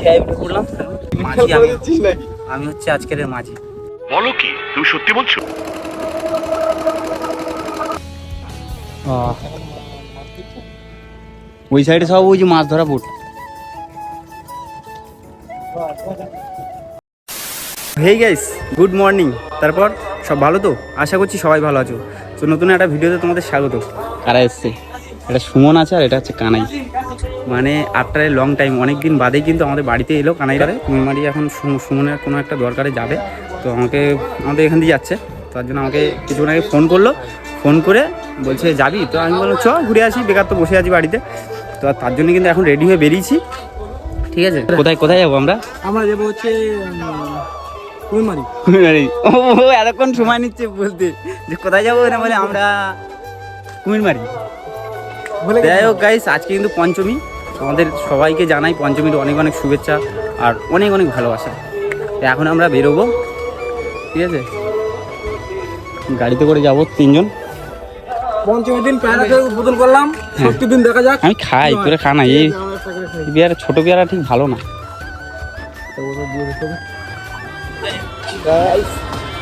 খেয়ে উঠে পড়লাম। মাঝি আমি হচ্ছে আজকের মাঝি। বলো কি তুমি সত্যি বলছো? ওই সাইডে সব ওই যে মাছ ধরা boat. Hey guys, good morning. তারপর সব ভালো তো? আশা করছি সবাই ভালো আছো। তো নতুন একটা ভিডিওতে তোমাদের স্বাগত। কারা এসছে? এটা সুমন আছে আর এটা হচ্ছে কানাই। মানে আফটার এ লং টাইম, অনেক দিন বাদেই কিন্তু আমাদের বাড়িতে এলো কানাইবারে। কুমিরমারি এখন সুমনের কোনো একটা দরকারে যাবে, তো আমাদের এখান দিয়ে যাচ্ছে। তার জন্য আমাকে কিছুক্ষণ আগে ফোন করলো, ফোন করে বলছে যাবি? তো আমি বললাম চ ঘুরে আসি, বেকার তো বসে আছি বাড়িতে। তো তার জন্য কিন্তু এখন রেডি হয়ে বেরিয়েছি। ঠিক আছে, কোথায় কোথায় যাবো আমরা? আমরা যাবো হচ্ছে কুমিরমারি। ও এতক্ষণ সময় নিচ্ছে বলতে যে কোথায় যাবো না, বলে আমরা কুমিরমারি। যাই হোক গাইস, আজকে কিন্তু পঞ্চমী। আমাদের সবাইকে জানাই পঞ্চমীর অনেক অনেক শুভেচ্ছা আর অনেক অনেক ভালোবাসা। তো এখন আমরা বেরোবো, ঠিক আছে? গাড়িতে করে যাবো তিনজন। পঞ্চমীর দিন পেয়ারা খেয়ে উদ্বোধন করলাম, ষষ্ঠীর দিন দেখা যাক। আমি খাই, তোরা খা না। এই পেয়ারা, ছোট পেয়ারা ঠিক ভালো না।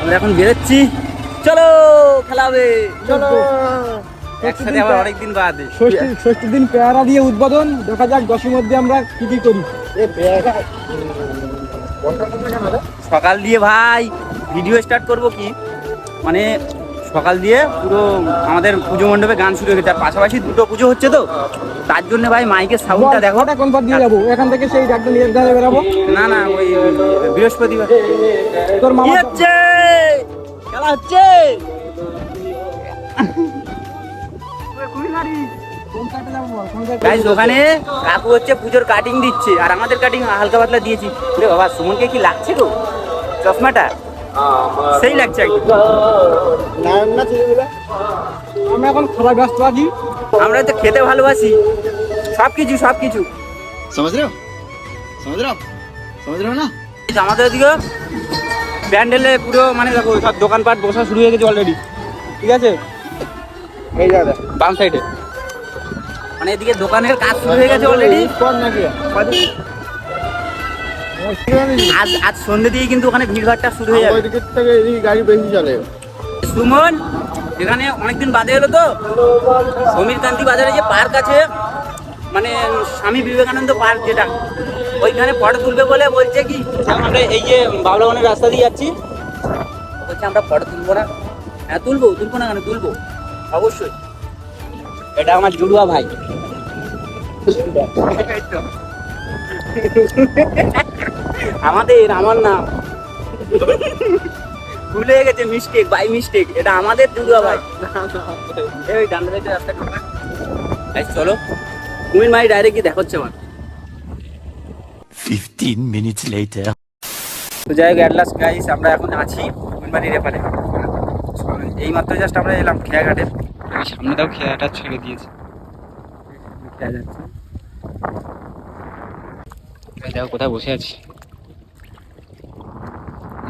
আমরা এখন বেরোচ্ছি, চলো খেলা হবে, চলো একসাথে আবার অনেকদিন বাদে। ষষ্ঠীর দিন পেয়ারা দিয়ে উদ্বোধন, দেখা যাক 10-এর মধ্যে আমরা কি কি করি। সকাল দিয়ে ভাই ভিডিও স্টার্ট করব কি, মানে সকাল দিয়ে পুরো আমাদের পুজো মণ্ডপে গান শুরু হয়ে গেছে। আর পাশাপাশি দুটো পুজো হচ্ছে, তো তার জন্য ভাই মাইকের সাউন্ডটা দেখো। কোন পথ দিয়ে যাবো? এখান থেকে সেই ডাক্তার নিয়ে ধারে বেরাবো। না না, ওই বৃহস্পতিবার তোর মামা হচ্ছে, খেলা হচ্ছে। গাইস ওখানে কাকু হচ্ছে পুজোর কাটিং দিচ্ছে, আর আমাদের কাটিং হালকা পাতলা দিয়েছি। রে বাবা, সুমনকে কি লাগছে গো চশমাটা? সেই লাগছে একদম। আমরা এখন খাবার ব্যস্ত আছি। আমরা তো খেতে ভালোবাসি সবকিছু সবকিছু। समझ रहे हो ना? আমাদের এদিকে প্যান্ডেলে পুরো মানে দেখো সব দোকানপাট বসা শুরু হয়ে গেছে অলরেডি, ঠিক আছে? এই জায়গা বাম সাইডে, মানে এদিকে দোকানের কাজ শুরু হয়ে গেছে অলরেডি। আজ সন্ধ্যে দিয়ে কিন্তু ওখানে ভিড়ভাড়টা শুরু হয়ে যাবে। গাড়ি বেশি চলে। সুমন এখানে অনেকদিন বাদে এলো, তো সমীরকান্তি বাজারে যে পার্ক আছে, মানে স্বামী বিবেকানন্দ পার্ক যেটা, ওইখানে ফটো তুলবে বলে বলছে কি, আমরা এই যে বাবলাবনের রাস্তা দিয়ে যাচ্ছি, বলছে আমরা ফটো তুলবো না। হ্যাঁ তুলবো না কেন, তুলবো অবশ্যই। এটা আমার জুড়ুয়া ভাই। আমার নাম ভুলে গেছে, মিস্টেক বাই মিস্টেক। এটা আমাদের জুড়ুয়া ভাই। এই ডান সাইডে রাস্তা ঢোকা। চলো কুমিরমারি ডাইরেক্ট কি দেখাচ্ছে আমার। 15 minutes later. তো যাই হোক, অ্যাট লাস্ট গাইস আমরা এখন আছি কুমিরমারির এপারে। এই মাত্র জাস্ট আমরা এলাম খেয়াঘাটের। সামনে তাও খেয়াটা ছেড়ে দিয়েছে, খেয়া যাচ্ছে। দেখো কোথায় বসে আছি,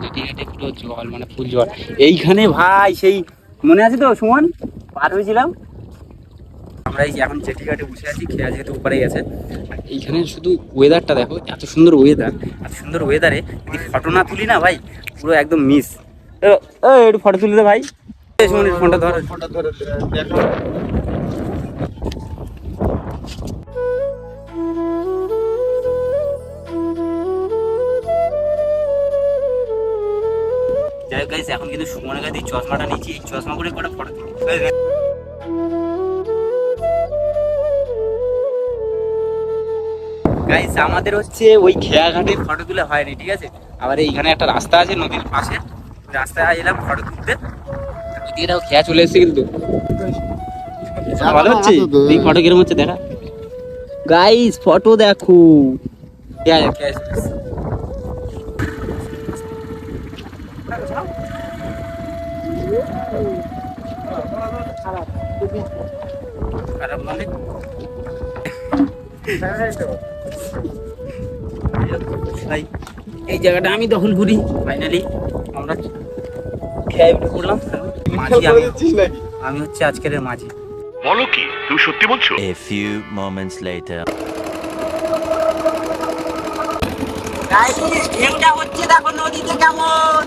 ঘাটে পুরো জল, মানে ফুল জল। এইখানে ভাই সেই মনে আছে তো সুমন, পার হয়েছিলাম আমরা। এই যে এখন জেটি ঘাটে বসে আছি, খেয়া যেহেতু উপরে গেছে। আর এইখানে শুধু ওয়েদারটা দেখো, এত সুন্দর ওয়েদার। এত সুন্দর ওয়েদারে যদি ফটো না তুলি না ভাই, পুরো একদম মিস। একটু ফটো তুলি তো ভাই। সুমনের ফোনটা ধর। যাই হোক গাইস, এখন কিন্তু সুমনের কাছে চশমাটা নিচ্ছি, এই চশমা করে কটা ফটো তুলি। গাইস আমাদের হচ্ছে ওই খেয়াঘাটের ফটো তুলে হয়নি, ঠিক আছে? আবার এইখানে একটা রাস্তা আছে নদীর পাশে, রাস্তায় এলাম ফটো তুলতে। এটাও খেয়া চলে এসেছে কিন্তু ভালো হচ্ছে। এই ফটো কিরম হচ্ছে দেখা গাইস, ফটো দেখো। খারাপ মানে এই জায়গাটা আমি দখল করি। ফাইনালি আমরা খেয়ে উঠে পড়লাম। আমি হচ্ছে আজকের মাঝি। বলো কি তুমি সত্যি বলছো? A few moments later. ঢেউটা হচ্ছে দেখো নদীতে কেমন।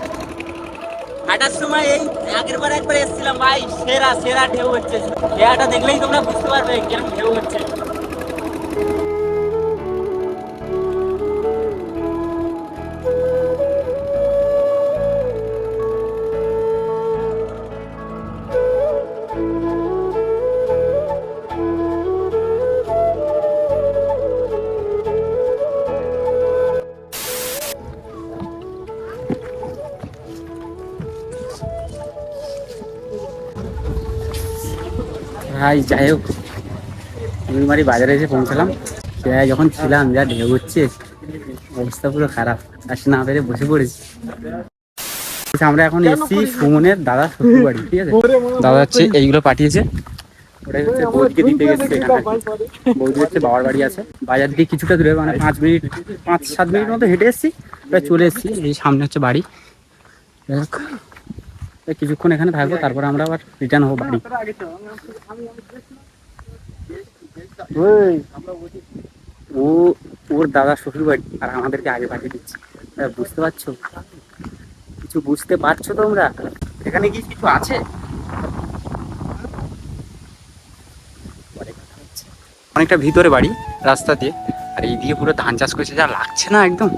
হাঁটার সময় এই আগের বার একবার এসেছিলাম ভাই, সেরা সেরা ঢেউ হচ্ছে। ঢেউটা দেখলেই তোমরা বুঝতে পারবে কেমন ঢেউ হচ্ছে। ভাই যাই হোক, নীলমারি বাজারে এসে পৌঁছালাম। যখন ছিলাম যা ঢেউ হচ্ছে, অবস্থা পুরো খারাপ, আর না পেরে বসে পড়েছি। আমরা এখন এসেছি সুমনের দাদা শ্বশুর বাড়ি, ঠিক আছে? দাদা হচ্ছে এইগুলো পাঠিয়েছে, ওটাই হচ্ছে বৌদিকে দিতে গেছে। বৌদি হচ্ছে বাবার বাড়ি আছে, বাজার দিয়ে কিছুটা দূরে, মানে 5-7 মিনিট মতো হেঁটে এসেছি, প্রায় চলে এসেছি। এই সামনে হচ্ছে বাড়ি। কিছুক্ষণ এখানে থাকবো, তারপর আমরা আবার রিটার্ন হবো বাড়ি। ও ওর দাদা শ্বশুর বাড়ি, আর আমাদেরকে আগে পাঠিয়ে দিচ্ছে। বুঝতে পারছো? কিছু বুঝতে পারছো তোমরা? এখানে কি কিছু আছে? অনেকটা ভিতরে বাড়ি রাস্তা দিয়ে, আর এইদিকে পুরো ধান চাষ করেছে, যা লাগছে না একদম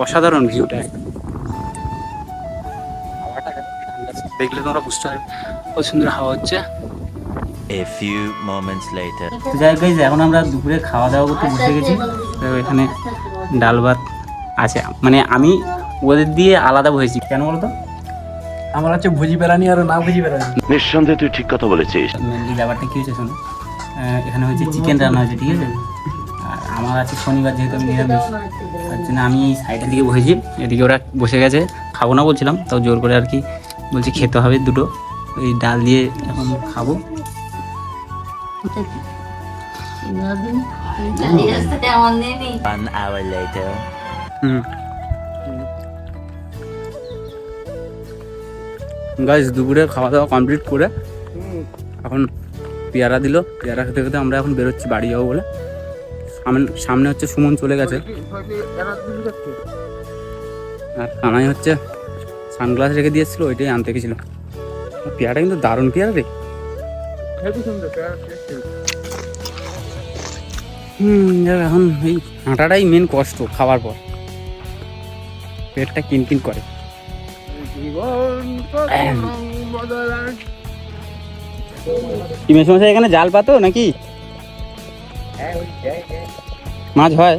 অসাধারণ ভিউটা। দেখলে তোমরা বুঝতে পারবে কত সুন্দর হাওয়া হচ্ছে। A few moments later. যাই গাইজ, এখন আমরা দুপুরে খাওয়া দাওয়া করতে বসে গেছি। তো এখানে ডাল ভাত আছে, মানে আমি ওদের দিয়ে আলাদা বসেছি। কেন বলতো? আমার হচ্ছে ভুজি বেড়ানি আর না ভুজি বেড়ানি। নিঃসন্দেহে তুই ঠিক কথা বলেছিস। মেনলি ব্যাপারটা কী হয়েছে শোনো, এখানে হচ্ছে চিকেন রান্না হয়েছে, ঠিক আছে? আর আমার আছে শনিবার, যেহেতু আমি নিরামিষ, তার জন্য আমি এই সাইডের দিকে বসেছি। এদিকে ওরা বসে গেছে, খাবো না বলছিলাম, তাও জোর করে আর কি বলছি খেতে হবে দুটো। ওই ডাল দিয়ে এখন খাবো। 1 hour later. গাইস, দুপুরে খাওয়া দাওয়া কমপ্লিট করে এখন পেয়ারা দিল। পেয়ারা খেতে খেতে আমরা এখন বেরোচ্ছি বাড়ি যাবো বলে। সামনে হচ্ছে সুমন চলে গেছে, আর কানাই হচ্ছে সানগ্লাস রেখে দিয়েছিল, ওইটাই আনতে গেছিল। পেয়ারা কিন্তু দারুণ পেয়ারা রে। এখন এই হাঁটাটাই মেন কষ্ট, খাওয়ার পর পেটটা কিনকিন করে। কি মেসমশাই এখানে জাল পাতো নাকি? মাছ হয়?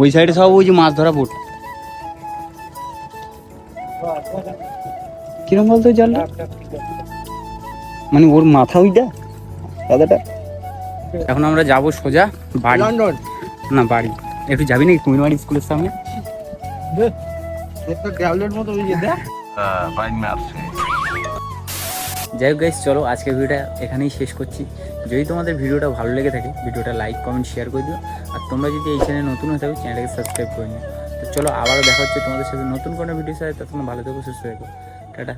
ওই সাইডে সব ওই যে মাছ ধরা বোট। কিরম বলতো জালটা? মানে ওর মাথা ওইটা দাদাটা। এখন আমরা যাবো সোজা বাড়ি। না বাড়ি, একটু যাবি নাকি কুমিরমারি স্কুলের সামনে? যাই হোক গাইস, চলো আজকের ভিডিওটা এখানেই শেষ করছি। যদি তোমাদের ভিডিওটা ভালো লেগে থাকে, ভিডিওটা লাইক কমেন্ট শেয়ার করে দিও। আর তোমরা যদি এই চ্যানেলে নতুন হয়ে থাকো, চ্যানেলটাকে সাবস্ক্রাইব করে নিও। তো চলো আবারও দেখা হচ্ছে তোমাদের সাথে নতুন কোনো ভিডিও সাথে। তখন ভালো থেকো, সুস্থ থেকো, টাটা।